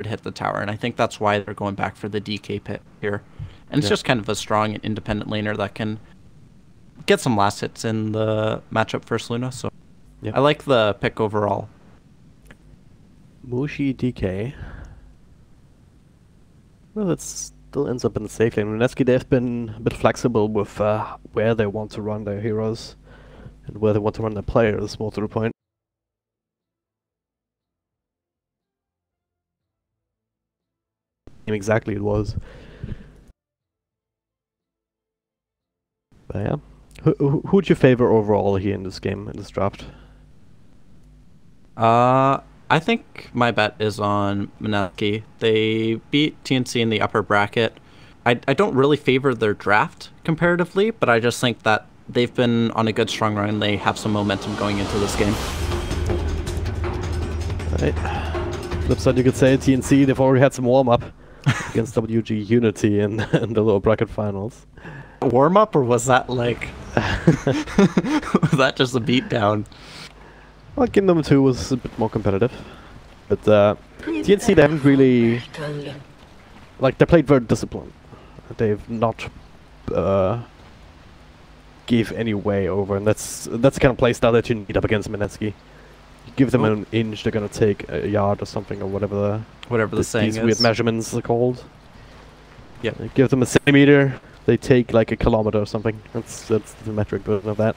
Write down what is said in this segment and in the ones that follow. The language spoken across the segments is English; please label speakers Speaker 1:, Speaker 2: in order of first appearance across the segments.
Speaker 1: hit the tower, and I think that's why they're going back for the DK pit here. And it's just kind of a strong and independent laner that can get some last hits in the matchup versus Luna, so I like the pick overall.
Speaker 2: Mushi DK. Well, it still ends up in the safe lane. MIneski, they've been a bit flexible with where they want to run their heroes and where they want to run their players, more to the point. Exactly it was. But yeah. Who would you favor overall here in this game, in this draft?
Speaker 1: I think my bet is on MIneski. They beat TNC in the upper bracket. I don't really favor their draft comparatively, but I just think that they've been on a good strong run. They have some momentum going into this game.
Speaker 2: Right. Flip side, you could say TNC, they've already had some warm-up against WG Unity in the lower bracket finals.
Speaker 1: Warm-up, or was that like... was that just a beatdown?
Speaker 2: Well, game number 2 was a bit more competitive. But TNC, they haven't really... Like, they played very disciplined. They've not give any way over, and that's the kind of playstyle that you need up against MIneski. You give them an inch, they're gonna take a yard or something, or whatever
Speaker 1: the saying is.
Speaker 2: These weird measurements are called.
Speaker 1: Yeah.
Speaker 2: Give them a centimeter, they take like a kilometer or something. That's the metric version of that.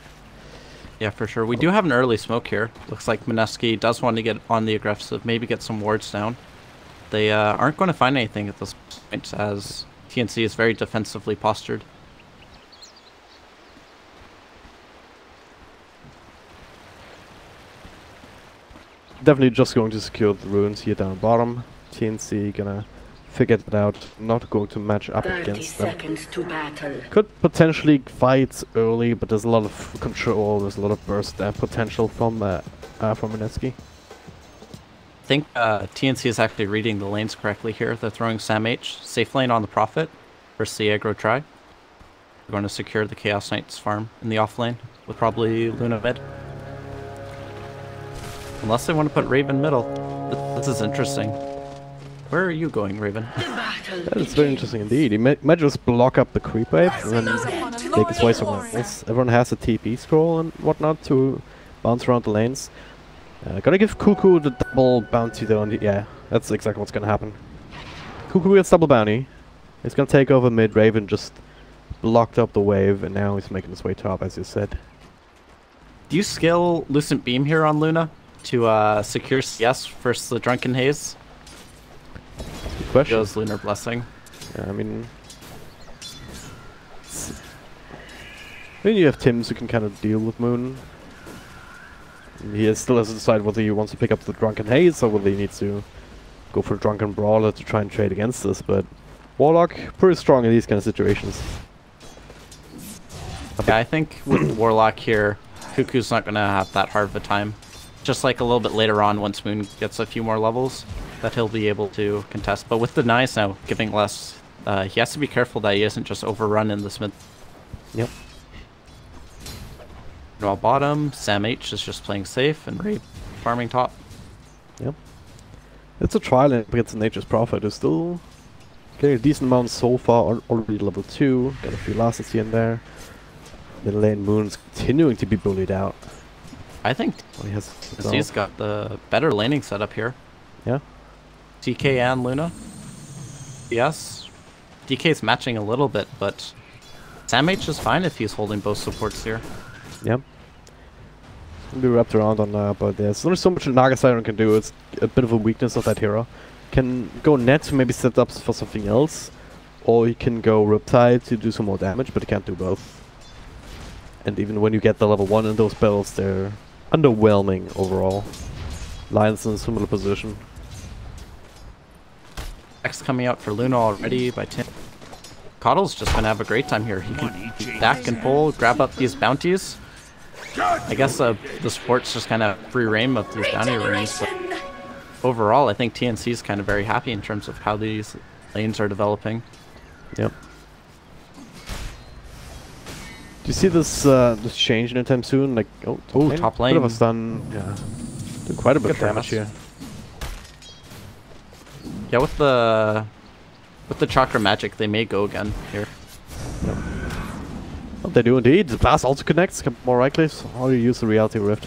Speaker 1: Yeah, for sure. We do have an early smoke here. Looks like MIneski does want to get on the aggressive, maybe get some wards down. They aren't going to find anything at this point, as TNC is very defensively postured.
Speaker 2: Definitely just going to secure the ruins here down bottom. TNC gonna figure that out, not going to match up against them.
Speaker 3: 30 seconds to battle.
Speaker 2: Could potentially fight early, but there's a lot of control, there's a lot of burst potential from MIneski.
Speaker 1: I think TNC is actually reading the lanes correctly here. They're throwing Sam H. Safe lane on the Prophet versus the aggro try. They're going to secure the Chaos Knight's farm in the off lane with probably Luna mid. Unless they want to put Raven middle. This is interesting. Where are you going, Raven?
Speaker 2: That is very interesting indeed. He might just block up the creep wave and then take his way somewhere else. Everyone has a TP scroll and whatnot to bounce around the lanes. Gotta give Cuckoo the double bounty though, and yeah, that's exactly what's gonna happen. Cuckoo gets double bounty. He's gonna take over mid. Raven just blocked up the wave, and now he's making his way top, as you said.
Speaker 1: Do you skill Lucent Beam here on Luna to secure CS versus the Drunken Haze?
Speaker 2: Good question.
Speaker 1: Goes Lunar Blessing.
Speaker 2: Yeah, I mean you have Tims who can kind of deal with Moon. He still has to decide whether he wants to pick up the Drunken Haze or whether he needs to go for a Drunken Brawler to try and trade against this, but Warlock, pretty strong in these kind of situations.
Speaker 1: Yeah, I think with Warlock here, Cuckoo's not going to have that hard of a time. Just like a little bit later on, once Moon gets a few more levels, that he'll be able to contest. But with the Denies now giving less, he has to be careful that he isn't just overrun in this mid.
Speaker 2: Yep.
Speaker 1: While bottom, Sam H is just playing safe and Ray farming top.
Speaker 2: Yep. It's a trial against Nature's Prophet, who's still getting a decent amount so far, already level 2, got a few losses here and there. The lane Moon's continuing to be bullied out.
Speaker 1: I think he's got the better laning setup here.
Speaker 2: Yeah.
Speaker 1: DK and Luna. Yes. DK's matching a little bit, but Sam H is fine if he's holding both supports here.
Speaker 2: Yep. Be wrapped around on but there's only so much Naga Siren can do. It's a bit of a weakness of that hero. Can go net to maybe set up for something else, or he can go Riptide to do some more damage, but he can't do both. And even when you get the level 1 in those builds, they're underwhelming overall. Lion's in a similar position.
Speaker 1: X coming out for Luna already by 10. Coddle's just gonna have a great time here. He can back and pull, grab up these bounties. I guess the support's just kind of free reign of these bounty rings, but overall I think TNC's kind of very happy in terms of how these lanes are developing.
Speaker 2: Yep. Do you see this this change anytime soon? Like,
Speaker 1: top lane.
Speaker 2: Bit of a stun. Yeah. Doing quite a bit of damage here.
Speaker 1: Yeah, with the chakra magic, they may go again here.
Speaker 2: Yep. Well, they do indeed. The blast also connects. More right clicks. Or you use the reality rift.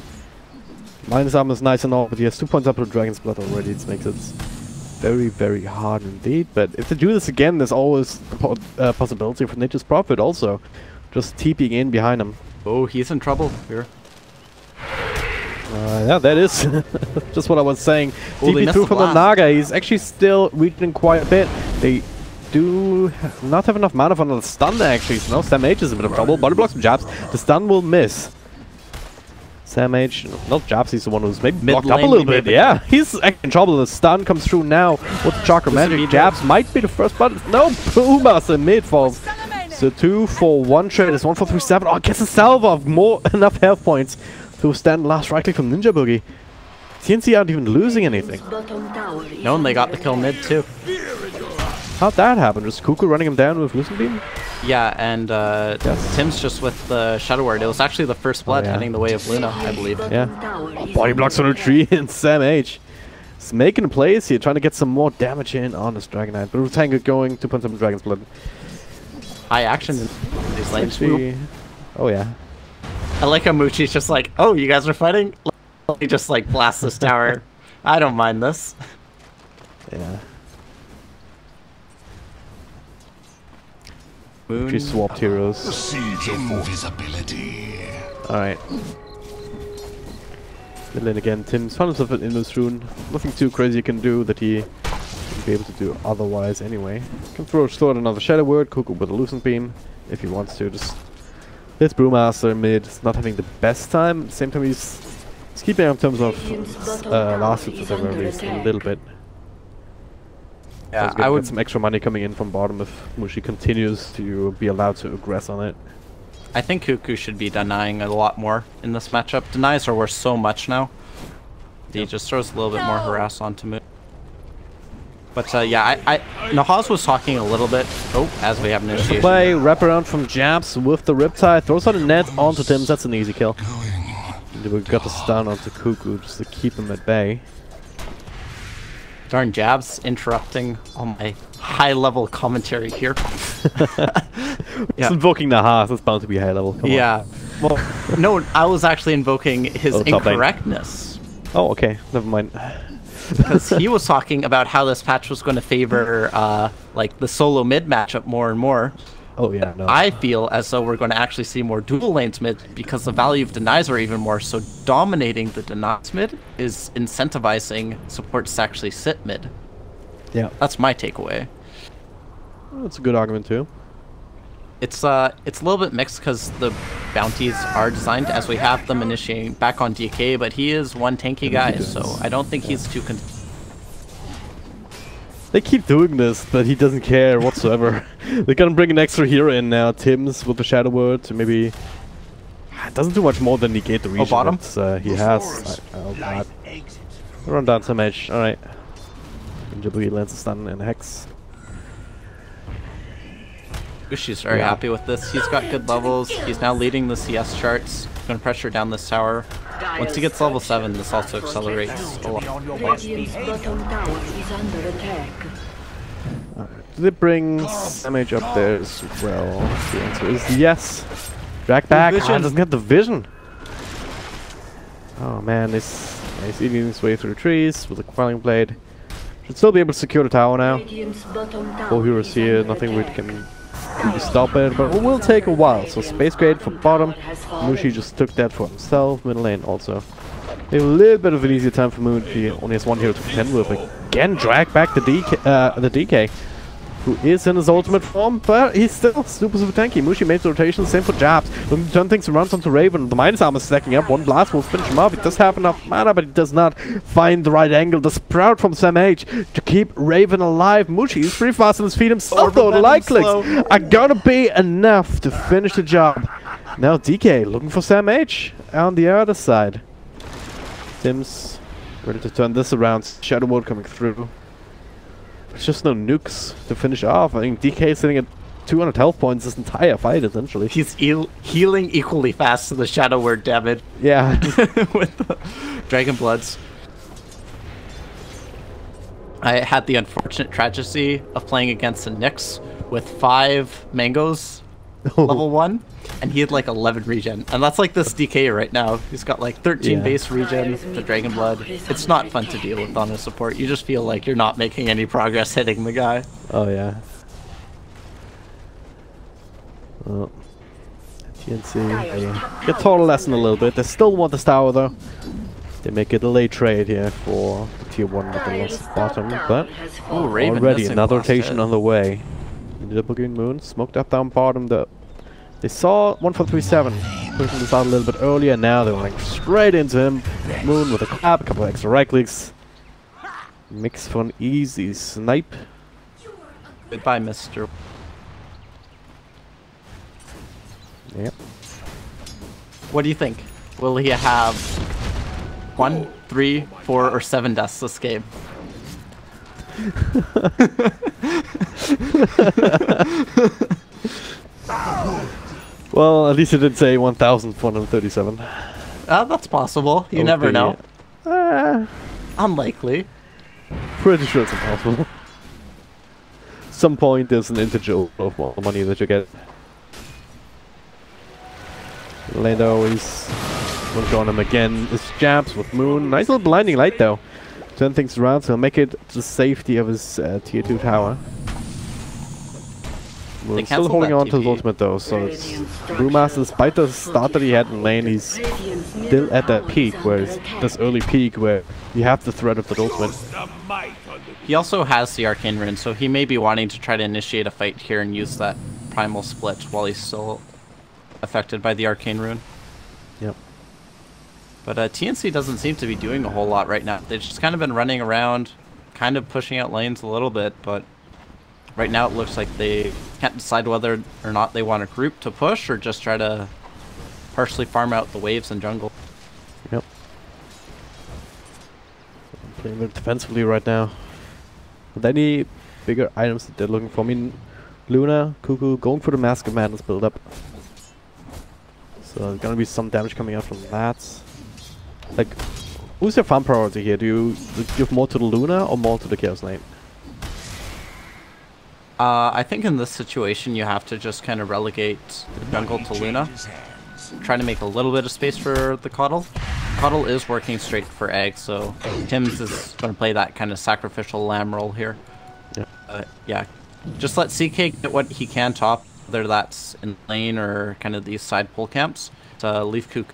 Speaker 2: Minus armor is nice and all, but he has 2 points up to Dragon's Blood already. It makes it very, very hard indeed. But if they do this again, there's always the possibility for Nature's Prophet also. Just TPing in behind him.
Speaker 1: Oh, he's in trouble here.
Speaker 2: Yeah, that is just what I was saying.
Speaker 1: Oh,
Speaker 2: TP through from the Naga. He's actually still reaching quite a bit. They do not have enough mana for another stun there, actually. So now Sam H is in a bit of trouble. Body blocks and jabs. The stun will miss. Sam H, not jabs, he's the one who's maybe blocked up a little bit. Yeah, he's in trouble. The stun comes through now with the Chakra Magic. Jabs might be the first, but no, Boommaster mid falls. So 2 for 1 trade is 1 for 3-7. Oh, gets a salve of more enough health points to stand last right click from Ninja Boogie. TNC aren't even losing anything.
Speaker 1: No, and they got the kill mid too.
Speaker 2: How'd that happen? Just Cuckoo running him down with Lucent Beam?
Speaker 1: Yeah, and Tim's just with the Shadow Word. It was actually the first blood heading the way of Luna, I believe.
Speaker 2: Yeah. Oh, body blocks on a tree and Sam H. He's making plays here, trying to get some more damage in on this Dragon Knight. But with Tango going, 2 points up Dragon's Blood.
Speaker 1: High action in these lanes.
Speaker 2: Oh yeah.
Speaker 1: I like how Muchi's just like, oh, you guys are fighting? Let me just like blast this tower. I don't mind this.
Speaker 2: Yeah.
Speaker 1: Moon.
Speaker 2: She swapped heroes.
Speaker 3: Invisibility.
Speaker 2: Alright. And then again, Tim's found himself an Invis Rune. Nothing too crazy you can do that he wouldn't be able to do otherwise anyway. Can throw out another Shadow Word, Cuckoo with a Lucent Beam if he wants to. Just this Brewmaster mid is not having the best time. At the same time, he's keeping up in terms of last hits at least a little bit.
Speaker 1: Yeah,
Speaker 2: I would get some extra money coming in from bottom if Mushi continues to be allowed to aggress on it.
Speaker 1: I think Cuckoo should be denying a lot more in this matchup. Denies are worth so much now. He just throws a little bit more harass onto Moon. But yeah, Nahaz was talking a little bit. Oh, as we have initiation.
Speaker 2: Play wraparound from Jabs with the Riptide. Throws out a net onto Tim's. That's an easy kill. We've got the stun onto Cuckoo just to keep him at bay.
Speaker 1: Darn Jabs interrupting on my high-level commentary here.
Speaker 2: Just invoking Nahaz. That's bound to be high level. Come
Speaker 1: on. Well, no, I was actually invoking his incorrectness.
Speaker 2: Oh, okay. Never mind.
Speaker 1: Because he was talking about how this patch was going to favor like the solo mid matchup more and more.
Speaker 2: Oh yeah, no.
Speaker 1: I feel as though we're going to actually see more dual lanes mid because the value of denies are even more. So dominating the denies mid is incentivizing supports to actually sit mid.
Speaker 2: Yeah,
Speaker 1: that's my takeaway.
Speaker 2: Well, that's a good argument too.
Speaker 1: It's a little bit mixed because the bounties are designed as we have them initiating back on DK, but he is one tanky guy, so I don't think he's too.
Speaker 2: They keep doing this, but he doesn't care whatsoever. They're gonna bring an extra hero in now. Tim's with the Shadow Word to maybe... It doesn't do much more than negate the region
Speaker 1: bottom?
Speaker 2: that he has. Run down some edge. Alright. Ninja Boogie lands a stun and a Hex.
Speaker 1: She's very happy with this. He's got good levels. He's now leading the CS charts. Gonna pressure down this tower. Once he gets level 7, this also accelerates a lot.
Speaker 2: Did it bring damage up there as well? The answer is yes. Drag back. Doesn't get the vision. Oh man, he's eating his way through the trees with a Quelling Blade. Should still be able to secure the tower now. 4 heroes here. Nothing really can stop it, but it will take a while. So Space Grade for bottom. Mushi just took that for himself. Middle lane also. Maybe a little bit of an easier time for Mushi. Only has 1 hero to contend with. Again, drag back the DK, who is in his ultimate form, but he's still super tanky. Mushi made the rotation, same for Jabs. Looking to turn things around onto Raven. The minus armor is stacking up. 1 blast will finish him off. He does have enough mana, but he does not find the right angle. The Sprout from Sam H to keep Raven alive. Mushi is pretty fast on his feet himself, though. The light clicks are gonna be enough to finish the job. Now DK looking for Sam H on the other side. Tim's ready to turn this around. Shadow Mode coming through. There's just no nukes to finish off. I think DK is sitting at 200 health points this entire fight, essentially.
Speaker 1: He's healing equally fast to the Shadow Word damage.
Speaker 2: Yeah.
Speaker 1: With the Dragon Bloods. I had the unfortunate tragedy of playing against the Nyx with 5 mangoes, level 1, and he had like 11 regen. And that's like this DK right now. He's got like 13 base regen, the Dragon Blood. It's not fun to deal with on a support. You just feel like you're not making any progress hitting the guy.
Speaker 2: Oh yeah. Well, TNC, they get taught a lesson a little bit. They still want this tower though. They make a delay trade here for the tier 1 with the lost bottom, but
Speaker 1: ooh, Raven
Speaker 2: already another rotation on the way. The Bagoon Moon smoked up down bottom though. They saw 1437 pushing this out a little bit earlier. Now they're going straight into him. Moon with a clap, a couple of extra right clicks. Mix for an easy snipe.
Speaker 1: Goodbye, Mr.
Speaker 2: Yep.
Speaker 1: What do you think? Will he have 1, 3, 4, or 7 deaths this game?
Speaker 2: Well, at least it did say 1,437.
Speaker 1: That's possible. You never know. Unlikely.
Speaker 2: Pretty sure it's impossible. Some point there's an integer of all the money that you get. Lando is going to go on him again. His jabs with Moon. Nice little blinding light though. Turn things around, so he'll make it to the safety of his tier 2 tower. Moon's still holding on to his ultimate though, so it's Brewmaster, despite the start that he had in lane, he's still at that peak, where it's this early peak where you have the threat of the ultimate.
Speaker 1: He also has the Arcane Rune, so he may be wanting to try to initiate a fight here and use that Primal Split while he's still affected by the Arcane Rune.
Speaker 2: Yep.
Speaker 1: But TNC doesn't seem to be doing a whole lot right now. They've just kind of been running around, kind of pushing out lanes a little bit, but right now it looks like they can't decide whether or not they want a group to push or just try to partially farm out the waves and jungle.
Speaker 2: Yep. Playing a bit defensively right now. With any bigger items that they're looking for? I mean, Luna, Cuckoo, going for the Mask of Madness build up. So there's gonna be some damage coming out from that. Like, who's your farm priority here? Do you give more to the Luna or more to the Chaos Lane?
Speaker 1: I think in this situation you have to just kind of relegate the jungle to Luna. Try to make a little bit of space for the Coddle. Coddle is working straight for egg, so Tim's is going to play that kind of sacrificial lamb role here. Yeah. Yeah, just let CK get what he can top, whether that's in lane or kind of these side pull camps, to leave Kook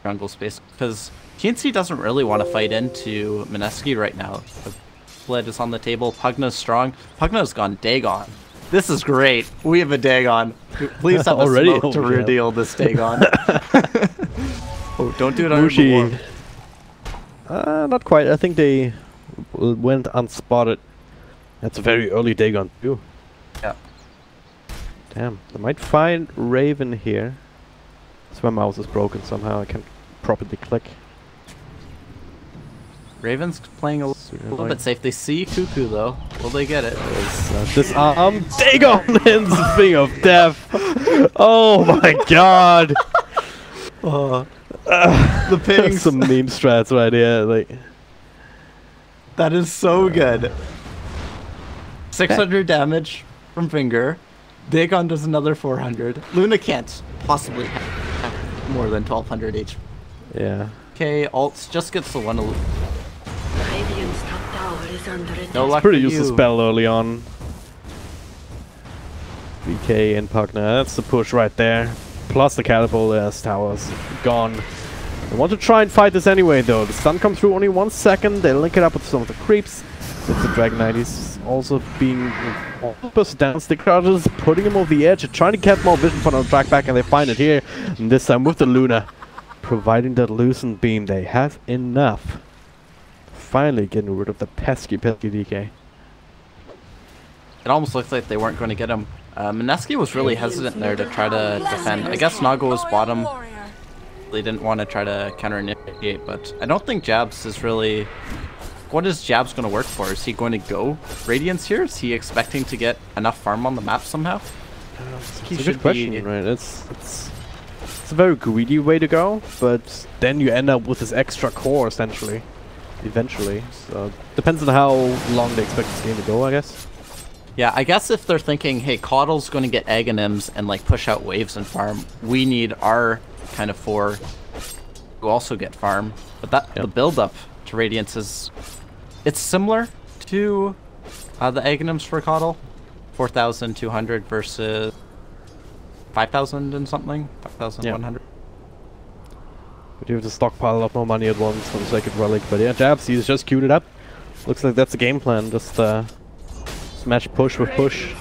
Speaker 1: jungle space, because TNC doesn't really want to fight into MIneski right now. Split is on the table. Pugna's strong. Pugna's gone Dagon. This is great. We have a Dagon. Please have a smoke to reveal this Dagon. Oh, don't do it on
Speaker 2: Mushi. Not quite. I think they went unspotted. That's a very early Dagon too.
Speaker 1: Yeah.
Speaker 2: Damn. They might find Raven here. So my mouse is broken somehow. I can't properly click.
Speaker 1: Raven's playing a little bit safe. They see Cuckoo though. Will they get it?
Speaker 2: Disarm Dagon in the Thing of Death. Oh my god.
Speaker 1: The pings.
Speaker 2: Some meme strats right here. Like,
Speaker 1: that is so good. 600 damage from Finger. Dagon does another 400. Luna can't possibly have more than 1200 HP.
Speaker 2: yeah.
Speaker 1: Okay, Alts just gets the one. No luck.
Speaker 2: Pretty useless spell early on. VK and Pugna, that's the push right there. Plus the catapult as towers gone. They want to try and fight this anyway though. The stun comes through only 1 second. They link it up with some of the creeps. It's the Dragon Knight. He's also being pushed down. Stick charges, putting him over the edge, trying to get more vision from the track back, and they find it here. And this time with the Luna, providing that loosened beam, they have enough. Finally getting rid of the pesky DK.
Speaker 1: It almost looks like they weren't going to get him. MIneski was really hesitant there to try to defend. I guess Nago was bottom. They didn't want to try to counter-initiate, but I don't think Jabs is really... What is Jabs going to work for? Is he going to go Radiance here? Is he expecting to get enough farm on the map somehow?
Speaker 2: It's a good question, right? It's a very greedy way to go, but then you end up with this extra core, essentially. eventually. So depends on how long they expect this game to go, I guess.
Speaker 1: Yeah, I guess if they're thinking, hey, Caudle's going to get Aghanims and like push out waves and farm, we need our kind of 4 to also get farm. But that the build up to Radiance is, it's similar to the Aghanims for Caudle, 4,200 versus 5,000 and something, 5,100.
Speaker 2: But you have to stockpile a lot more money at once for the second relic. But yeah, Jabs, he's just queued it up. Looks like that's the game plan. Just smash push with push.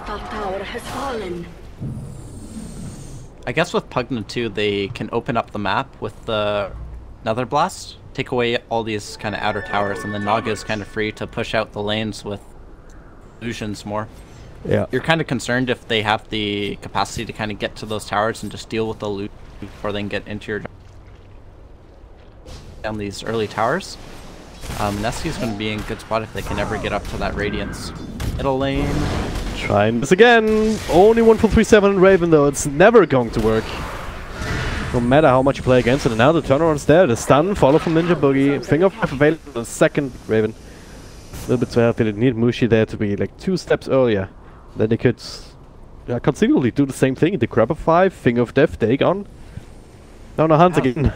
Speaker 1: I guess with Pugna too, they can open up the map with the Nether Blast, take away all these kind of outer towers, and then Naga is kind of free to push out the lanes with illusions more.
Speaker 2: Yeah.
Speaker 1: You're kind of concerned if they have the capacity to kind of get to those towers and just deal with the loot before they can get into your down these early towers. MIneski is going to be in good spot if they can ever get up to that Radiance. Middle lane.
Speaker 2: Trying this again. Only 1 for 3/7 Raven though. It's never going to work. No matter how much you play against it. And now the turnaround's there. The stun, follow from Ninja Boogie. Finger of Death available the second Raven. A little bit too happy. They need Mushi there to be like 2 steps earlier. Then they could conceivably do the same thing. The grab a 5, Finger of Death, Dagon. No, Hunt again.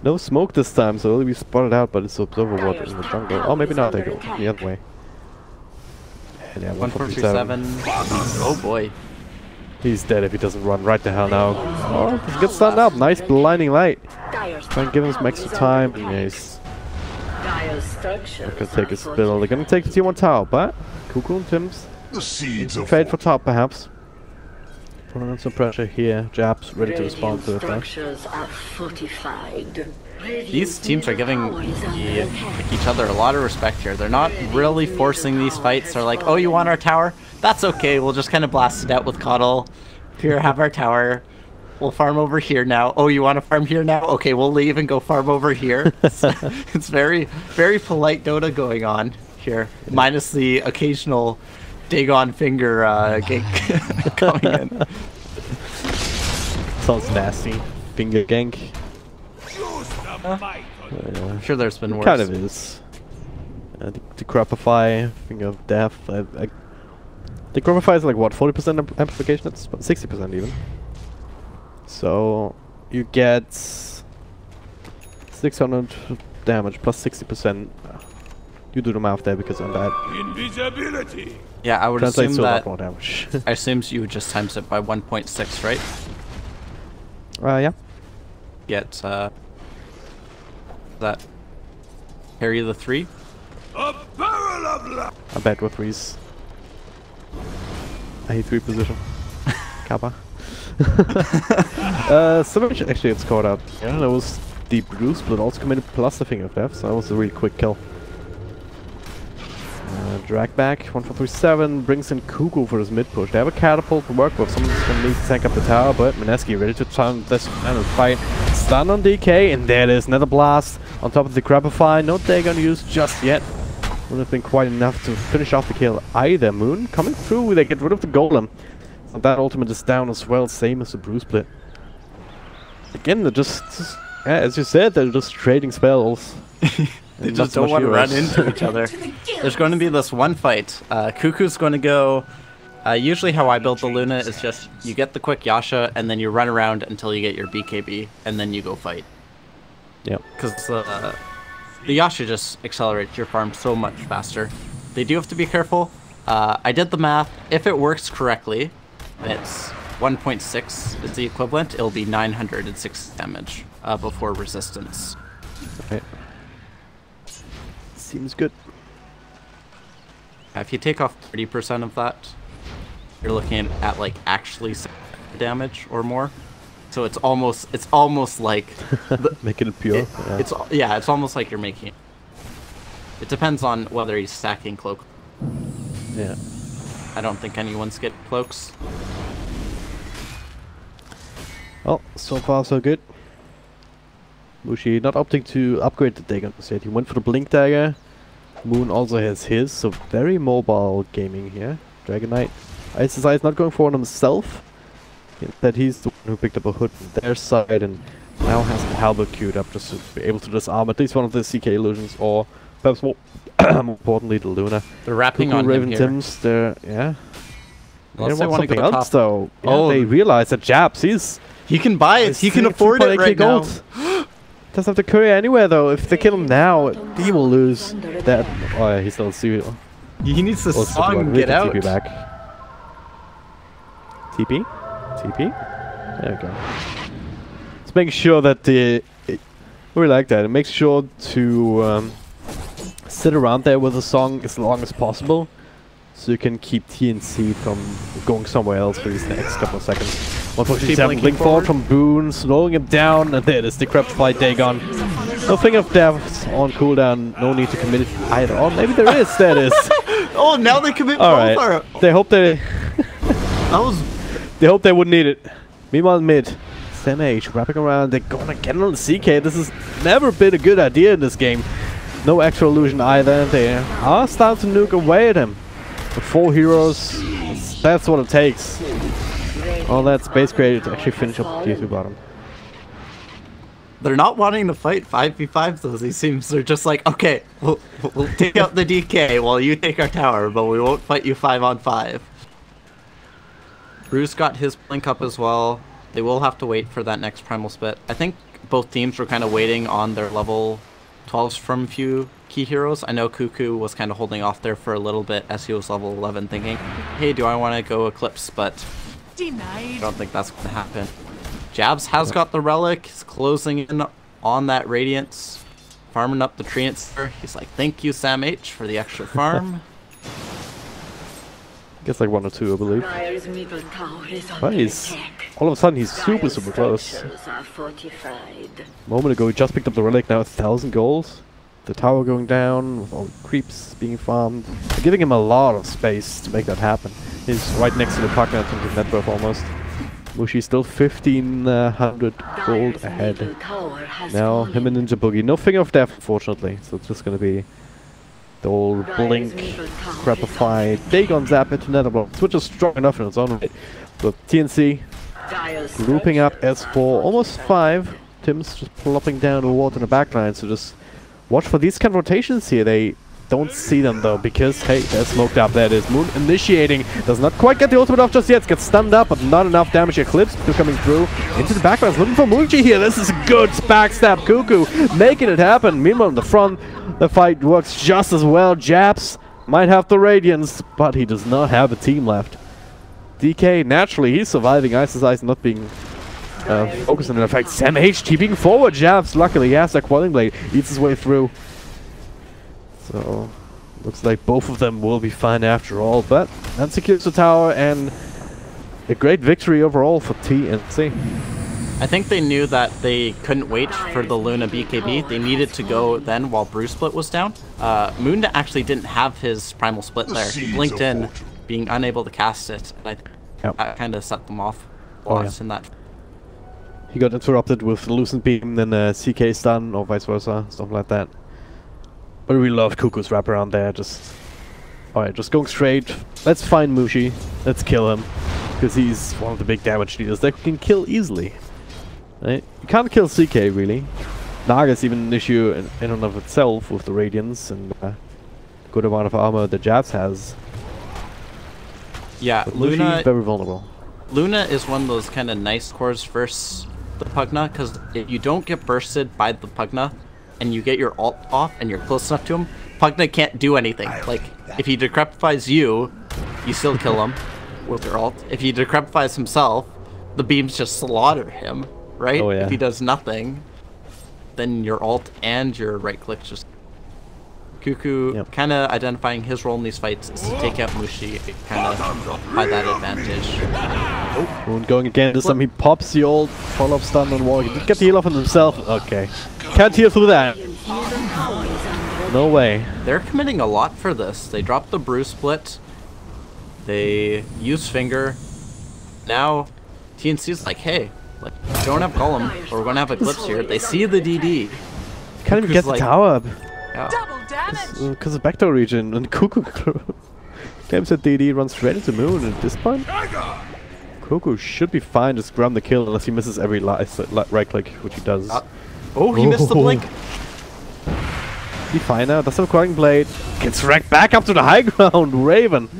Speaker 2: No smoke this time, so it'll be spotted out, but it's Observer Ward in the jungle. Oh, maybe not. They go the other way. And yeah,
Speaker 1: 147. Oh boy.
Speaker 2: He's dead if he doesn't run right the hell now. Oh, he gets stunned up. Nice blinding light. Try and give him some extra time. Nice. They're gonna take a spill. They're gonna take the T1 tower, but Cuckoo and Tim's fade for top perhaps. Putting on some pressure here. Jabs ready to respond to it.
Speaker 1: These teams are giving each other a lot of respect here. They're not really forcing these fights. They're like, oh, you want our tower? That's okay. We'll just kind of blast it out with Caudle. Here, have our tower. We'll farm over here now. Oh, you want to farm here now? Okay, we'll leave and go farm over here. It's very, very polite Dota going on here, minus the occasional Dagon finger gank coming in.
Speaker 2: Sounds nasty. Finger gank.
Speaker 1: I'm sure there's been worse.
Speaker 2: Kind of is. The Crapify, Finger of Death. The Crapify is like what, 40% amplification? It's 60% even. So you get 600 damage plus 60%. You do the math there because I'm bad.
Speaker 3: Invisibility.
Speaker 1: Yeah, I would assume that.
Speaker 2: More damage.
Speaker 1: I assume you would just times it by 1.6, right?
Speaker 2: Yeah.
Speaker 1: Get that carry the 3.
Speaker 3: A barrel of luck.
Speaker 2: I bet with 3s. I hate 3 position. Kappa. Savage actually gets caught up. Yeah, that was the blue split also committed plus the Finger of Death, so that was a really quick kill. Drag back, 1 for 3/7, brings in Cuckoo for his mid push. They have a catapult to work with. Someone's gonna need to tank up the tower, but MIneski ready to turn this final fight. Stun on DK, and there it is. Nether Blast on top of the Crapify. No Dagon used just yet. Wouldn't have been quite enough to finish off the kill either. Moon coming through, they get rid of the Golem. So that ultimate is down as well, same as the Brew Split. Again, they're just yeah, as you said, they're just trading spells.
Speaker 1: They just don't want to run into each other. There's going to be this one fight. Cuckoo's going to go... usually how I build the Luna is just you get the quick Yasha and then you run around until you get your BKB and then you go fight.
Speaker 2: Yeah.
Speaker 1: Because the Yasha just accelerates your farm so much faster. They do have to be careful. I did the math. If it works correctly, it's 1.6 is the equivalent. It'll be 906 damage before resistance.
Speaker 2: Okay. Seems good.
Speaker 1: If you take off 30% of that, you're looking at like actually damage or more. So it's almost like
Speaker 2: making it pure.
Speaker 1: It's almost like you're making it. It depends on whether he's stacking cloak.
Speaker 2: Yeah.
Speaker 1: I don't think anyone's get cloaks.
Speaker 2: Well, so far so good. Mushi not opting to upgrade the Dagon instead. He went for the Blink Dagger. Moon also has his, so very mobile gaming here. Dragon Knight. ISSI is not going for it himself. That he's the one who picked up a hood from their side, and Now has the halberd queued up just to be able to disarm at least one of the CK illusions, or perhaps more, more importantly the Luna.
Speaker 1: They're wrapping
Speaker 2: Cuckoo,
Speaker 1: on
Speaker 2: Raven
Speaker 1: him here.
Speaker 2: Tims, they're, yeah.
Speaker 1: Unless
Speaker 2: They
Speaker 1: they
Speaker 2: want
Speaker 1: want to
Speaker 2: something
Speaker 1: go
Speaker 2: else
Speaker 1: top.
Speaker 2: though. Yeah,
Speaker 1: Oh,
Speaker 2: they realize that Jabs,
Speaker 1: he can buy it. He can afford it right now.
Speaker 2: Doesn't have the courier anywhere though. If they kill him now, he will lose that. Oh yeah, he's still serious.
Speaker 1: He needs to song get out.
Speaker 2: TP back. TP? TP? There we go. Let's make sure that we like that. It makes sure to sit around there with the song as long as possible, so you can keep TNC from going somewhere else for these next couple of seconds. 147 blink forward from Boone, slowing him down, and there it is, the Decrepit fight Dagon. Nothing of death on cooldown, no need to commit it either. Or maybe there is, there it is.
Speaker 1: Oh, now they commit
Speaker 2: Alright,
Speaker 1: Qualifier.
Speaker 2: they hope they...
Speaker 1: That was...
Speaker 2: They hope they wouldn't need it. Meanwhile, mid, SamH wrapping around. They're gonna get on the CK. This has never been a good idea in this game. No extra illusion either. They are starting to nuke away at him. With 4 heroes, that's what it takes. All that space created to actually finish up the G2 bottom.
Speaker 1: They're not wanting to fight 5v5 though, it seems. They're just like, okay, we'll take out the DK while you take our tower, but we won't fight you 5-on-5. Bruce got his blink up as well. They will have to wait for that next primal split. I think both teams were kind of waiting on their level 12s from few key heroes. I know Cuckoo was kind of holding off there for a little bit as he was level 11 thinking, hey, do I want to go Eclipse? But I don't think that's going to happen. Jabs has got the relic. He's closing in on that Radiance. Farming up the Treants there. He's like, thank you, SamH, for the extra farm.
Speaker 2: Gets like 1 or 2, I believe. But he's... All of a sudden, he's super close. A moment ago, he just picked up the relic, now 1,000 gold. The tower going down, with all the creeps being farmed. They're giving him a lot of space to make that happen. He's right next to the Pugna in terms of net worth almost. Mushi's still 1,500 gold ahead. Now, him and Ninja Boogie. No Finger of Death, unfortunately. So it's just gonna be the old Blink, Crapify, Dagon Zap into Netherblocks, which is strong enough in its own right. But TNC grouping up S4, almost 5. Tim's just plopping down a ward in the backline, so just watch for these kind of rotations here. They don't see them though, because hey, they're smoked up. There it is. Moon initiating. Does not quite get the ultimate off just yet. Gets stunned up, but not enough damage. Eclipse coming through into the background. Looking for Moonji here. This is a good backstab. Cuckoo making it happen. Meanwhile, in the front, the fight works just as well. Jabs might have the Radiance, but he does not have a team left. DK, naturally, he's surviving. Ice's Eyes not being focused on it. In fact, SamH keeping forward. Jabs, luckily, he has that Quelling Blade. Eats his way through. So, looks like both of them will be fine after all, but that secures the tower and a great victory overall for TNC.
Speaker 1: I think they knew that they couldn't wait for the Luna BKB. They needed to go then while Bruce Split was down. Moon actually didn't have his Primal Split there. He blinked in, being unable to cast it. And I think that kind of set them off in that.
Speaker 2: He got interrupted with Lucent Beam, then CK stun, or vice versa, stuff like that. But we love Cuckoo's wraparound there. Just alright, just going straight. Let's find Mushi. Let's kill him, because he's one of the big damage dealers that we can kill easily. Right? You can't kill CK really. Naga's even an issue in and of itself with the Radiance and good amount of armor that Jabs has.
Speaker 1: Yeah,
Speaker 2: but
Speaker 1: Luna
Speaker 2: is very vulnerable.
Speaker 1: Luna is one of those kind of nice cores versus the Pugna, because if you don't get bursted by the Pugna and you get your ult off and you're close enough to him, Pugna can't do anything. Like, if he decrepifies you, you still kill him with your ult. If he decrepifies himself, the beams just slaughter him, right?
Speaker 2: Oh, yeah.
Speaker 1: If he does nothing, then your ult and your right click just... Cuckoo kind of identifying his role in these fights is to take out Mushi, kind of by that advantage.
Speaker 2: Oh, Moon going again. This time he pops the old follow-up stun on wall. He did get the heal off on himself. Okay. Can't heal through that. No way.
Speaker 1: They're committing a lot for this. They dropped the Bruce Split. They use Finger. Now, TNC's like, hey, like, we don't have Golem, or we're going to have Eclipse here. They see the DD.
Speaker 2: Can't even get the tower up.
Speaker 1: Yeah.
Speaker 2: Because of backdoor region and Cuckoo claims that DD runs straight into Moon at this point. Cuckoo should be fine, just grab the kill unless he misses every right click, which he does.
Speaker 1: Oh, he missed the blink.
Speaker 2: Be fine now, does have a Quaking Blade. Gets wrecked back up to the high ground. Raven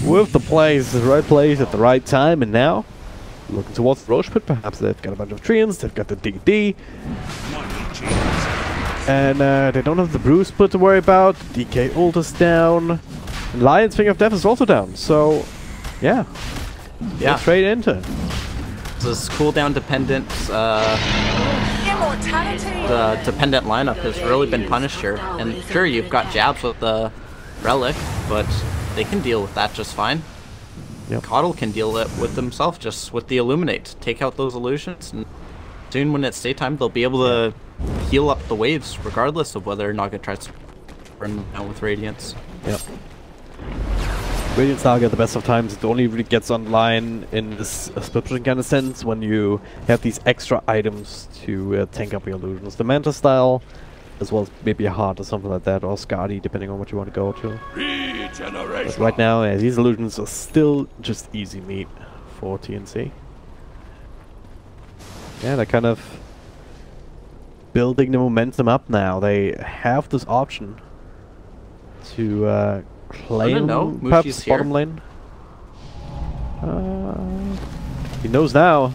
Speaker 2: with the plays, the right place at the right time, and now looking towards the Roach Pit perhaps. They've got a bunch of treants, they've got the DD. And they don't have the Bruise Split to worry about. DK ult is down. And Lion's Finger of Death is also down, so yeah. Straight into it.
Speaker 1: This cooldown dependent, the dependent lineup has really been punished here. And sure, you've got jabs with the Relic, but they can deal with that just fine.
Speaker 2: Yep.
Speaker 1: Coddle can deal with himself just with the Illuminate. Take out those illusions, and soon when it's daytime, they'll be able to heal up the waves, regardless of whether Naga tries to burn them down with Radiance.
Speaker 2: Yep. Radiant Saga, the best of times, it only really gets online in this split pushing kind of sense when you have these extra items to tank up your illusions. The Manta style, as well as maybe a Heart or something like that, or Skadi, depending on what you want to go to. But right now, these illusions are still just easy meat for TNC. Yeah, they're kind of building the momentum up now. They have this option to claim perhaps bottom lane. He knows now.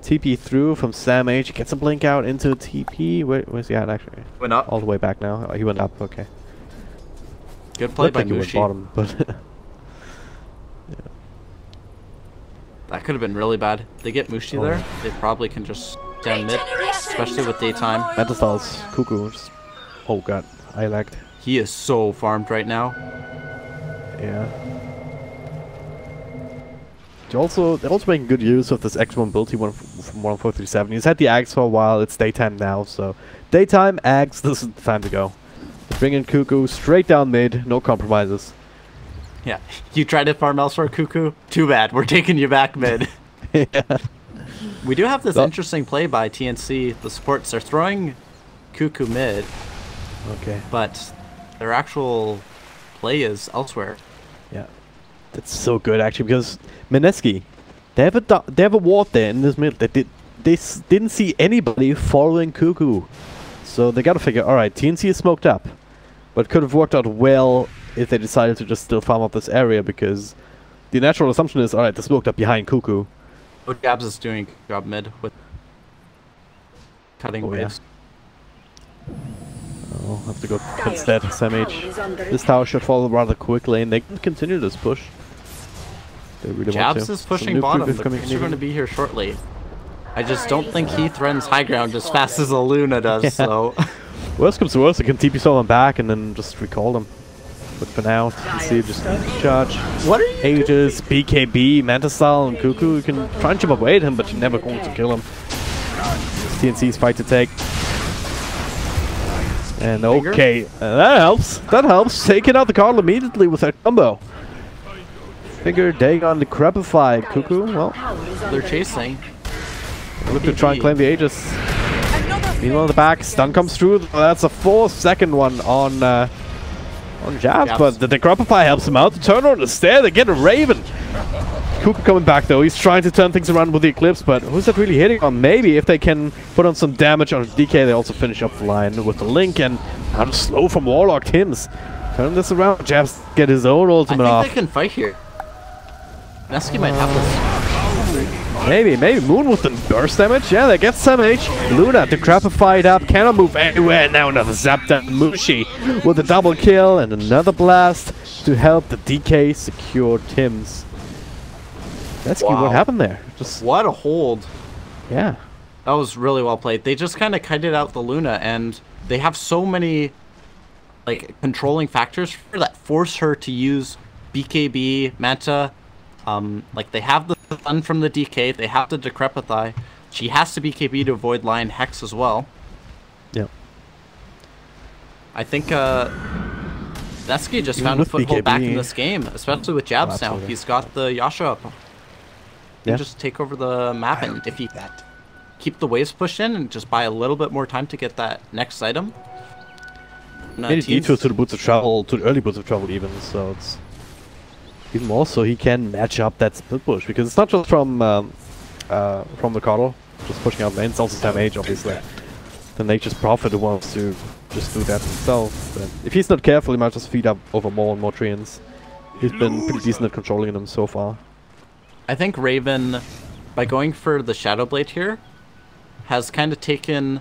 Speaker 2: TP through from Sam H. Gets a blink out into TP. Where's he at actually?
Speaker 1: Went up.
Speaker 2: All the way back now. Oh, he went up. Okay.
Speaker 1: Good play by
Speaker 2: he went
Speaker 1: Mushi.
Speaker 2: bottom, but yeah.
Speaker 1: That could have been really bad. They get Mushi there. They probably can just down mid, especially with daytime.
Speaker 2: Manta styles. Cuckoo. Oh god, I lagged.
Speaker 1: He is so farmed right now.
Speaker 2: Yeah. They're also making good use of this extra mobility one from 1437. He's had the Axe for a while. It's daytime now, so daytime Axe. This is the time to go. Bring in Cuckoo straight down mid. No compromises.
Speaker 1: Yeah, you tried to farm elsewhere, Cuckoo. Too bad. We're taking you back mid.
Speaker 2: Yeah.
Speaker 1: We do have this interesting play by TNC. The supports are throwing Cuckoo mid.
Speaker 2: Okay.
Speaker 1: But their actual play is elsewhere.
Speaker 2: Yeah. That's so good actually, because MIneski, they have a ward there in this mid. They didn't see anybody following Cuckoo, so they gotta figure. All right, TNC is smoked up, but could have worked out well if they decided to just still farm up this area, because the natural assumption is, all right, they're smoked up behind Cuckoo.
Speaker 1: Jabs is doing a job mid with cutting waves.
Speaker 2: Yeah. I'll have to go instead. Sam H. This tower should fall rather quickly, and they can continue this push. They really
Speaker 1: Jabs
Speaker 2: want to.
Speaker 1: is pushing bottom. The creeps are going to be here shortly. I just don't think he threatens high ground as fast as a Luna does. So,
Speaker 2: worst comes to worst, they can TP someone back and then just recall them. But for now, you see, just charge.
Speaker 1: What are you
Speaker 2: Aegis, BKB, Manta style, and Cuckoo. You can try and chip away at him, but you're never going to kill him. It's TNC's fight to take. And okay, that helps. That helps. Taking out the Cardinal immediately with that combo. Figure Dagon the Crapify. Cuckoo, well,
Speaker 1: they're chasing.
Speaker 2: Look to try and claim the Aegis. Meanwhile, in the back, stun comes through. That's a 4-second one on Jabs, but the Crapify helps him out. The turn on the stair, they get a Raven. Cuckoo coming back though. He's trying to turn things around with the Eclipse, but who's that really hitting on? Maybe if they can put on some damage on DK, they also finish up the line with the Link, and I'm slow from Warlock Tims. Turn this around. Jabs get his own ultimate off.
Speaker 1: I think they can fight here. MIneski might have this.
Speaker 2: Maybe Moon with the burst damage. Yeah, they get some H. Luna to Crapify it up. Cannot move anywhere. Now another zap down. Mushi with a double kill and another blast to help the DK secure Tims. That's what happened there. Just
Speaker 1: what a hold.
Speaker 2: Yeah.
Speaker 1: That was really well played. They just kind of kited out the Luna, and they have so many like controlling factors that force her to use BKB, Manta. Like they have the stun from the DK, they have the Decrepify. She has to BKB to avoid Lion Hex as well.
Speaker 2: Yep.
Speaker 1: I think MIneski just found a foothold back in this game, especially with Jabs now. He's got the Yasha up. He can just take over the map, and if he keep the waves pushed in and just buy a little bit more time to get that next item.
Speaker 2: Any detour to the boots of travel, to the early boots of travel even, so it's even more so he can match up that split push, because it's not just from the Coddle just pushing out lanes, it's also Sam H obviously. The Nature's Prophet who wants to just do that himself. But if he's not careful, he might just feed up over more and more treants. He's been pretty decent at controlling them so far.
Speaker 1: I think Raven, by going for the Shadow Blade here, has kind of taken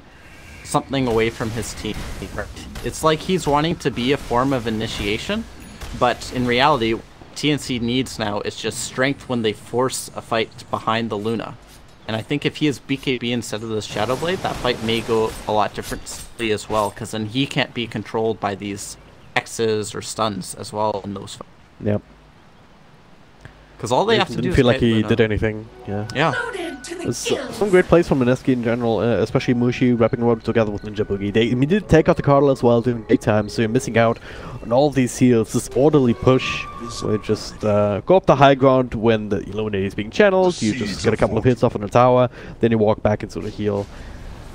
Speaker 1: something away from his team. It's like he's wanting to be a form of initiation, but in reality, TNC needs now is just strength when they force a fight behind the Luna. And I think if he is BKB instead of the Shadow Blade, that fight may go a lot differently as well, because then he can't be controlled by these X's or stuns as well in those fights.
Speaker 2: Yep.
Speaker 1: Because all they have to do
Speaker 2: didn't
Speaker 1: is
Speaker 2: feel like he
Speaker 1: Luna.
Speaker 2: did anything. Yeah.
Speaker 1: Yeah.
Speaker 2: There's some great plays from MIneski in general, especially Mushi wrapping around together with Ninja Boogie. They did take out the Coddle as well during daytime, so you're missing out on all these heals. This orderly push, where you just go up the high ground when the Illuminati is being channeled, you just get a couple of hits off on the tower, then you walk back into the heal.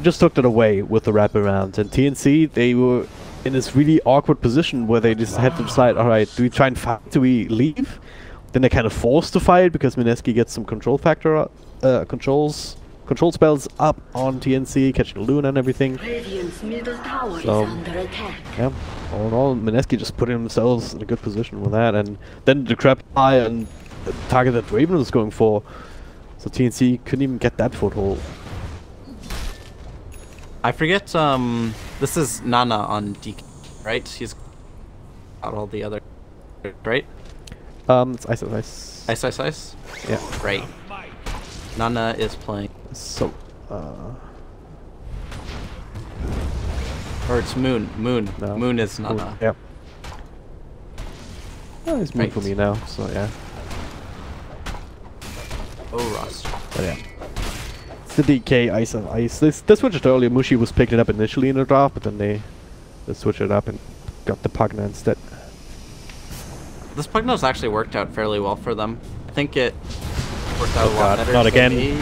Speaker 2: Just took that away with the wraparound. And TNC, they were in this really awkward position where they just had to decide, alright, do we try and fight, do we leave? Then they're kind of forced to fight because MIneski gets some control factor control spells up on TNC, catching Luna and everything. So, yeah, all in all, MIneski just put themselves in a good position with that, and then the crap high and the target that Raven was going for, so TNC couldn't even get that foothold.
Speaker 1: I forget, this is Nana on DK, right? He's got all the other, right?
Speaker 2: It's Ice.
Speaker 1: Ice?
Speaker 2: Yeah.
Speaker 1: Right. Nana is playing.
Speaker 2: So,
Speaker 1: or it's Moon.
Speaker 2: No.
Speaker 1: Moon is Nana.
Speaker 2: Yeah. Oh, he's Moon
Speaker 1: Right.
Speaker 2: for me now, so yeah.
Speaker 1: Oh, roster.
Speaker 2: But yeah. It's the DK Ice. They switched it earlier. Mushi was picking it up initially in the draft, but then they switched it up and got the Pugna instead.
Speaker 1: This Pugna's actually worked out fairly well for them. I think it worked out a lot better.
Speaker 2: Not
Speaker 1: for
Speaker 2: again.
Speaker 1: me.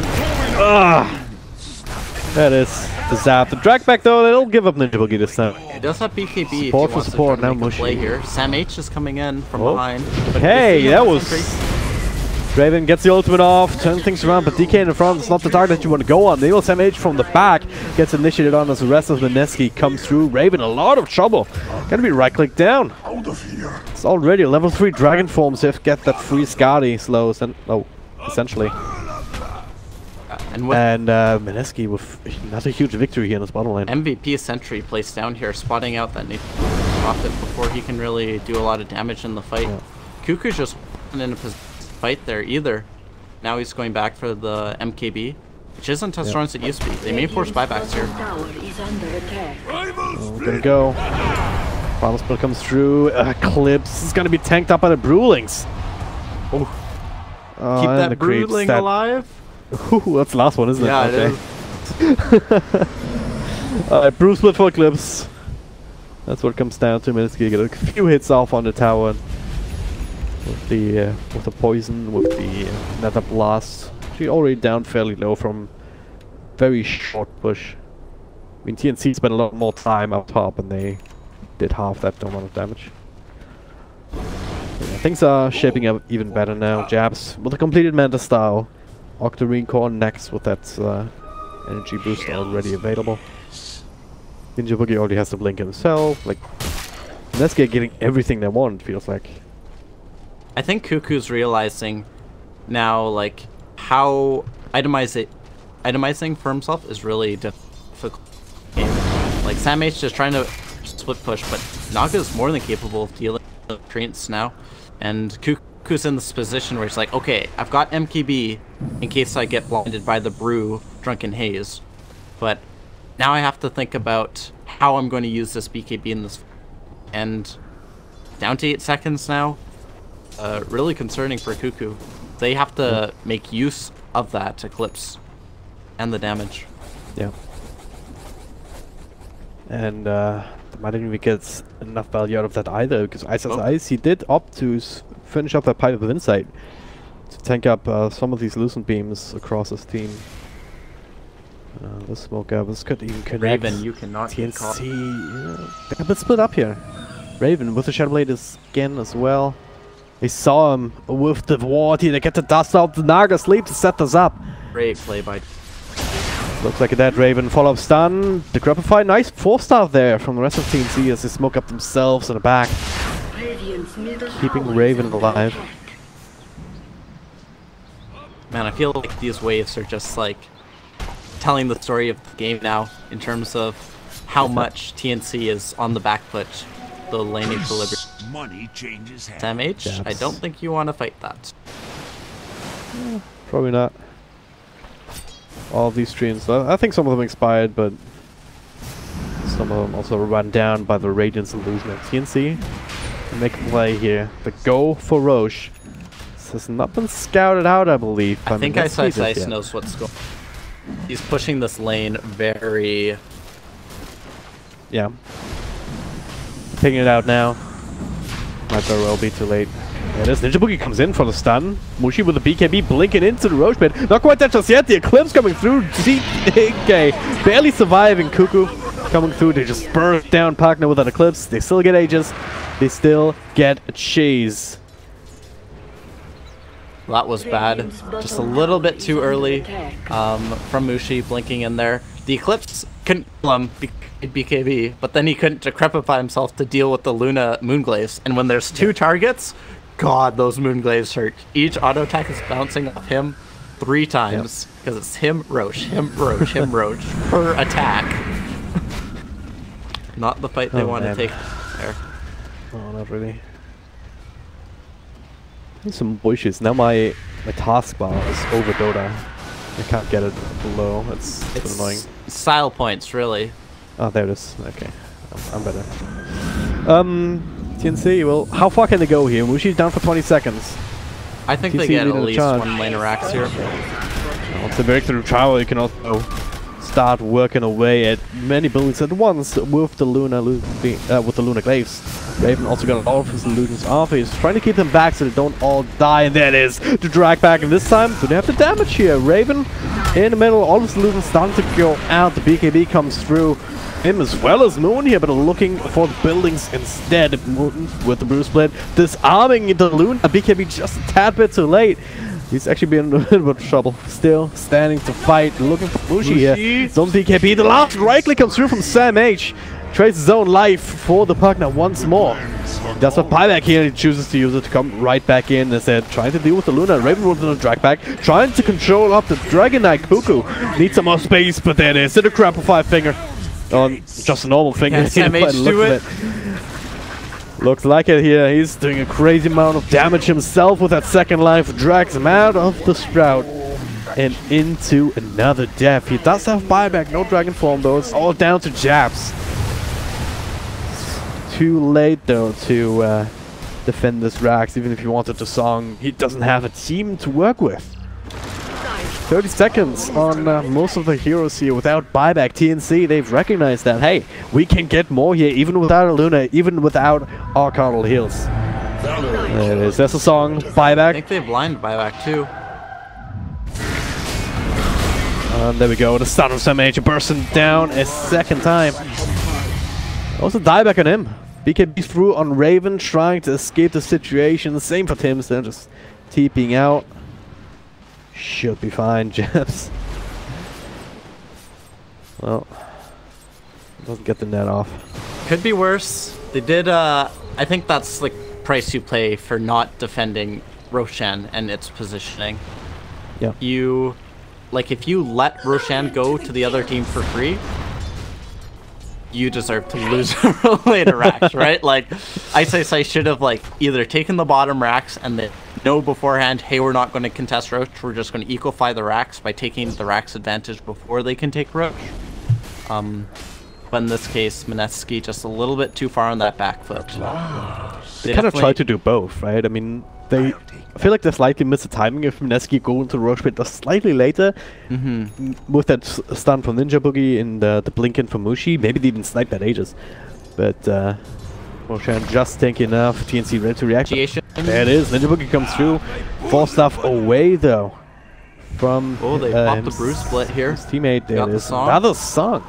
Speaker 2: That is the zap. The drag back though, they don't give up Ninja Boogie this time.
Speaker 1: He does have BKB if he
Speaker 2: Support for
Speaker 1: wants
Speaker 2: support,
Speaker 1: to try to
Speaker 2: now
Speaker 1: make a play
Speaker 2: Mushi.
Speaker 1: here. Sam H is coming in from behind. But
Speaker 2: Hey,
Speaker 1: if
Speaker 2: that
Speaker 1: he
Speaker 2: was...
Speaker 1: has
Speaker 2: Raven gets the ultimate off, turns things around, but DK in the front is not the target that you want to go on. They will Sam H from the back, gets initiated on as the rest of MIneski comes through. Raven a lot of trouble. Gonna be right click down.
Speaker 3: Out of here.
Speaker 2: It's already a level 3 dragon form, so you have to get that free Skadi slow, essentially.
Speaker 1: And with
Speaker 2: MIneski with another huge victory here in this bottom lane.
Speaker 1: MVP Sentry placed down here, spotting out that Prophet before he can really do a lot of damage in the fight.
Speaker 2: Yeah.
Speaker 1: Cuckoo's just in a fight there either. Now he's going back for the MKB, which isn't as strong as it used to be. They may force buybacks here.
Speaker 2: Gonna go. Final spell comes through. Eclipse is gonna be tanked up by the Brewlings.
Speaker 1: Oh. Keep
Speaker 2: and
Speaker 1: that
Speaker 2: the creeps,
Speaker 1: broodling alive.
Speaker 2: Ooh, that's the last one, isn't it?
Speaker 1: Yeah,
Speaker 2: Okay.
Speaker 1: it is.
Speaker 2: Alright, Brew split for Eclipse. That's what it comes down to. MIneski get a few hits off on the tower. With the poison, with the nether blast. She already down fairly low from very short push. I mean, TNC spent a lot more time up top and they did half that amount of damage. Yeah, things are shaping up even better now. Jabs with a completed Manta style. Octarine Core next with that energy boost already available. Ninja Boogie already has to blink himself. Like, MIneski getting everything they want, feels like.
Speaker 1: I think Cuckoo's realizing now, like, how itemizing for himself is really difficult. Like, Sam H just trying to split push, but Naga's more than capable of dealing with treants now. And Cuckoo's in this position where he's like, okay, I've got MKB in case I get blinded by the Brew Drunken Haze. But now I have to think about how I'm going to use this BKB in this. And down to 8 seconds now. Really concerning for Cuckoo. They have to make use of that Eclipse and the damage.
Speaker 2: Yeah. And they might not even get enough value out of that either, because Ice, he did opt to finish up that Pipe of Insight to tank up some of these Lucent Beams across his team. This smoke up, this could even connect.
Speaker 1: Raven, you cannot get caught.
Speaker 2: TNC, they're a bit split up here. Raven with the Shadow Blade again as well. They saw him with the ward here. They get the dust out the Naga sleep to set this up.
Speaker 1: Great play by...
Speaker 2: Looks like a dead Raven. Follow-up stun. The Grapify. Nice 4-star there from the rest of TNC as they smoke up themselves in the back. Keeping Raven alive.
Speaker 1: Man, I feel like these waves are just like telling the story of the game now in terms of how much TNC is on the back foot. The lane equilibrium.
Speaker 3: Money changes hands.
Speaker 1: SMH, I don't think you want to fight that.
Speaker 2: Probably not. All of these streams, I think some of them expired, but some of them also run down by the Radiance Illusion of TNC. Make a play here. The go for Roche. This has not been scouted out, I believe.
Speaker 1: I think Ice knows what's going on. He's pushing this lane very...
Speaker 2: Yeah. Picking it out now. Might very well be too late. There it is. Ninja Boogie comes in for the stun. Mushi with the BKB blinking into the Roche pit. Not quite that just yet. The Eclipse coming through. DK barely surviving. Cuckoo coming through. They just burst down Partner with an Eclipse. They still get Aegis. They still get a chase.
Speaker 1: That was bad. Just a little bit too early from Mushi blinking in there. The Eclipse couldn't kill him, BKB, but then he couldn't decrepify himself to deal with the Luna Moonglaze. And when there's two targets, God, those Moonglaves hurt. Each auto attack is bouncing off him 3 times because it's him, Roche, him, Roche, him, Roche per attack. Not the fight they want to take there.
Speaker 2: Oh, not really. Some bushes. Now my taskbar is over Dota. I can't get it below. It's annoying.
Speaker 1: Style points, really.
Speaker 2: Oh, there it is. Okay, I'm better. TNC. Well, how far can they go here? Mushi's down for 20 seconds.
Speaker 1: I think
Speaker 2: TNC
Speaker 1: they get at least
Speaker 2: charge.
Speaker 1: 1 lane of racks here.
Speaker 2: Once they break through travel, you can also start working away at many buildings at once with the Luna Glaives. Raven also got all of his illusions off. He's trying to keep them back so they don't all die, and there it is. The drag back, and this time, do they have the damage here? Raven in the middle, all of his illusions starting to go out. The BKB comes through him as well as Moon here, but looking for the buildings instead. Moon with the Bruce Split, disarming the Luna. BKB just a tad bit too late. He's actually been in a little bit of trouble. Still standing to fight, looking for Mushi here. Zone BKB, the last right click comes through from Sam H. Trades his own life for the partner once more. That's what buyback here. He chooses to use it to come right back in instead, trying to deal with the Luna. Raven with the drag back, trying to control up the Dragon Knight. Cuckoo needs some more space, but there it is. It's a Grapify finger on just a normal finger.
Speaker 1: Can Sam H do it?
Speaker 2: Looks like it here. He's doing a crazy amount of damage himself with that second life. Drags him out of the Sprout and into another death. He does have buyback, no Dragon Form though. It's all down to jabs. Too late though to defend this Rax. Even if he wanted to song, he doesn't have a team to work with. 30 seconds on most of the heroes here without buyback. TNC, they've recognized that, hey, we can get more here even without a Luna, even without our Cardinal heals. There it is. There's a song. Buyback.
Speaker 1: I think they blind buyback too.
Speaker 2: There we go. The stun of Sam H bursting down a second time. Also dieback on him. BKB through on Raven, trying to escape the situation. Same for Tim's, then just TPing out. Should be fine, Jeffs. Well, doesn't get the net off.
Speaker 1: Could be worse. They did, I think that's like price you pay for not defending Roshan and its positioning.
Speaker 2: Yeah.
Speaker 1: Like if you let Roshan go to the other team for free, you deserve to lose later racks, right? Like, I should have like either taken the bottom racks and then know beforehand, hey, we're not going to contest Roche, we're just going to equify the racks by taking the racks advantage before they can take Roche. But in this case, MIneski just a little bit too far on that back foot.
Speaker 2: They kind of tried to do both, right? I mean, I feel like they slightly missed the timing of MIneski going to Roche pit just slightly later. With that stun from Ninja Boogie and the blink in from Mushi. Maybe they even sniped that Aegis. But Roshan just tanking enough. TNC ready to react. There it is. Ninja Boogie comes through. 4 stuff away though. From
Speaker 1: they popped the Bruce Split here.
Speaker 2: His teammate. There it is. Another song.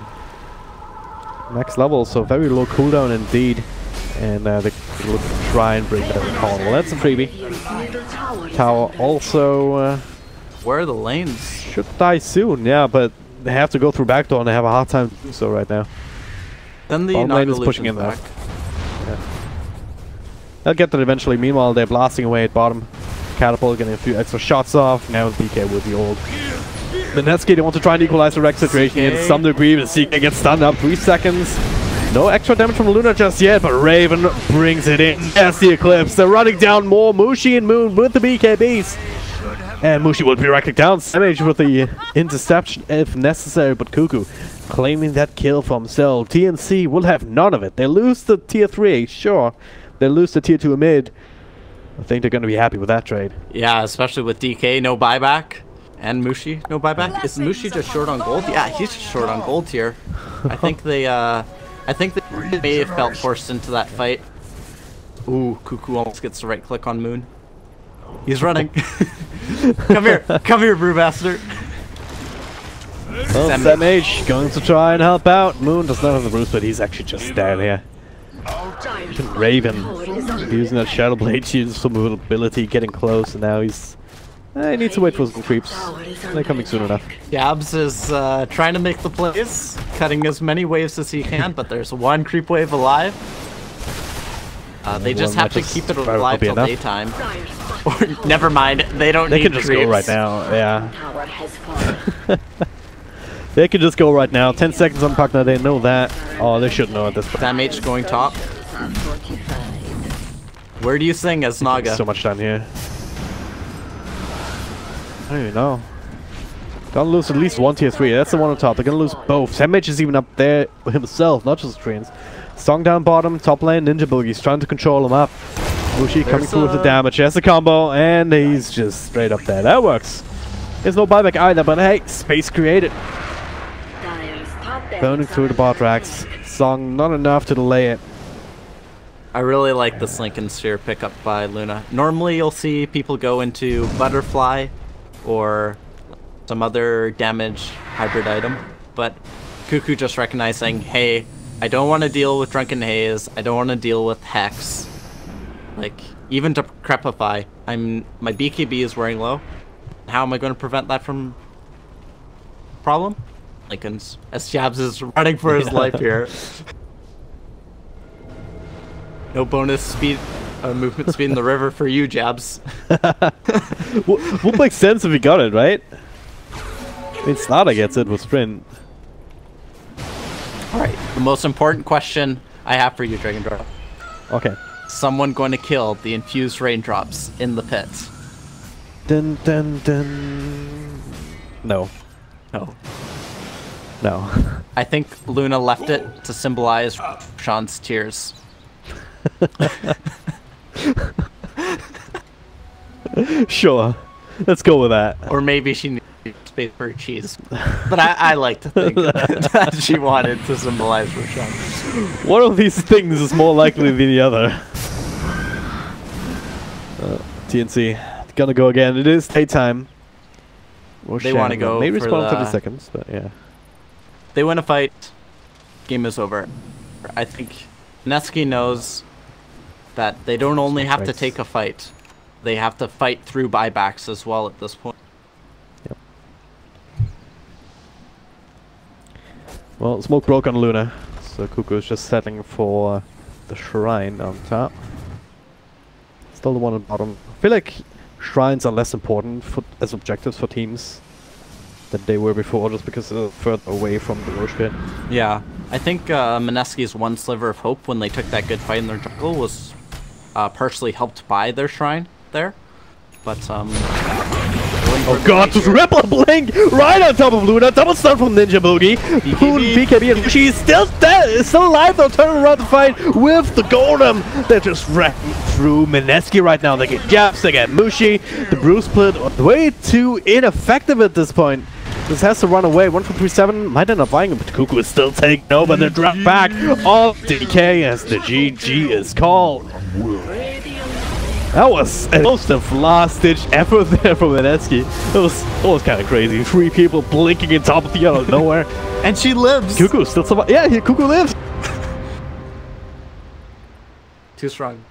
Speaker 2: Max level, so very low cooldown indeed. And the Look, try and bring that call. Well, that's a freebie. Tower also
Speaker 1: where are the lanes?
Speaker 2: should die soon, yeah, but they have to go through backdoor and they have a hard time doing so right now.
Speaker 1: Then the
Speaker 2: bottom lane is pushing in
Speaker 1: back.
Speaker 2: Yeah. They'll get that eventually. Meanwhile, they're blasting away at bottom. Catapult getting a few extra shots off. Now DK with the old MIneski. They want to try and equalize the wreck situation in some degree, but CK gets stunned up. 3 seconds. No extra damage from Luna just yet, but Raven brings it in. There's the Eclipse. They're running down more. Mushi and Moon with the BKBs. And Mushi will be directly down. Damage with the interception if necessary, but Cuckoo claiming that kill for himself. TNC will have none of it. They lose the tier 3, sure. They lose the tier 2 mid. I think they're going to be happy with that trade.
Speaker 1: Yeah, especially with DK, no buyback. And Mushi, no buyback. Is Mushi just short on gold? Yeah, he's just short on gold here. I think they may have felt forced into that fight. Ooh, Cuckoo almost gets the right click on Moon. He's running. Come here, Brewmaster.
Speaker 2: Well, Samage going to try and help out. Moon does not have the boost, but he's actually just dead here. Raven using that Shadow Blade, using some ability, getting close, and now he's... he needs to wait for some creeps. They're coming soon enough.
Speaker 1: Jabs is trying to make the plays, cutting as many waves as he can, but there's one creep wave alive. They just have to keep it alive till daytime. Or, never mind, they don't need creeps. They can just go right now, yeah. They can just go right now. 10 seconds on Pugna, they know that. Oh, they should know at this point. Damage going top. Where do you sing as Naga?
Speaker 2: So much time here. I don't even know. Gonna lose at least one tier 3. That's the one on top. They're gonna lose both. Samage is even up there himself, not just Trains. Song down bottom, top lane, Ninja Boogie's trying to control him up. Mushi coming through with the damage. There's the combo, and he's just straight up there. That works. There's no buyback either, but hey, space created. Burning through the bot racks. Song not enough to delay it.
Speaker 1: I really like this Lincoln Sphere pickup by Luna. Normally you'll see people go into Butterfly or some other damage hybrid item, but Cuckoo just recognizing, hey, I don't want to deal with Drunken Haze, I don't want to deal with Hex. Like, even to Crepify, my BKB is wearing low. How am I going to prevent that from problem? Lincoln's S Jabs is running for his life here. No bonus speed, movement speed in the river for you, Jabs.
Speaker 2: Would make sense if he got it, right? I mean, Snada gets it with sprint.
Speaker 1: Alright, the most important question I have for you, Dragon Drop.
Speaker 2: Okay.
Speaker 1: Someone going to kill the infused raindrops in the pit.
Speaker 2: Dun dun dun. No.
Speaker 1: No.
Speaker 2: No.
Speaker 1: I think Luna left it to symbolize Sean's tears.
Speaker 2: Sure. Let's go with that.
Speaker 1: Or maybe she needed space for cheese. But I like to think that she wanted to symbolize Roshan.
Speaker 2: One of these things is more likely than the other. TNC. Gonna go again. It is daytime.
Speaker 1: They want to go
Speaker 2: maybe
Speaker 1: for
Speaker 2: spawn 30 seconds, but yeah.
Speaker 1: They win a fight. Game is over. I think MIneski knows that they don't only have to take a fight. They have to fight through buybacks as well at this point.
Speaker 2: Yep. Well, smoke broke on Luna, so Cuckoo is just settling for the shrine on top. Still the one on bottom. I feel like shrines are less important as objectives for teams than they were before, just because they're further away from the Roche pit.
Speaker 1: Yeah, I think MIneski's one sliver of hope when they took that good fight in their jungle was partially helped by their shrine there. But
Speaker 2: oh god, just Ripple Blink right on top of Luna. Double stun from Ninja Boogie. BKB and she's still dead, still alive though, turning around the fight with the Golem. They're just wrecking through MIneski right now. They get Jabs, they get Mushi. The Brew Split way too ineffective at this point. This has to run away. 1-4-3-7 might end up buying him, but Cuckoo is still taking over. They're dropped back off DK as the GG is called. That was almost a last-ditch effort there from MIneski. It was kind of crazy. 3 people blinking in top of the out of nowhere.
Speaker 1: And she lives!
Speaker 2: Cuckoo still surviving. Yeah, Cuckoo lives!
Speaker 1: Too strong.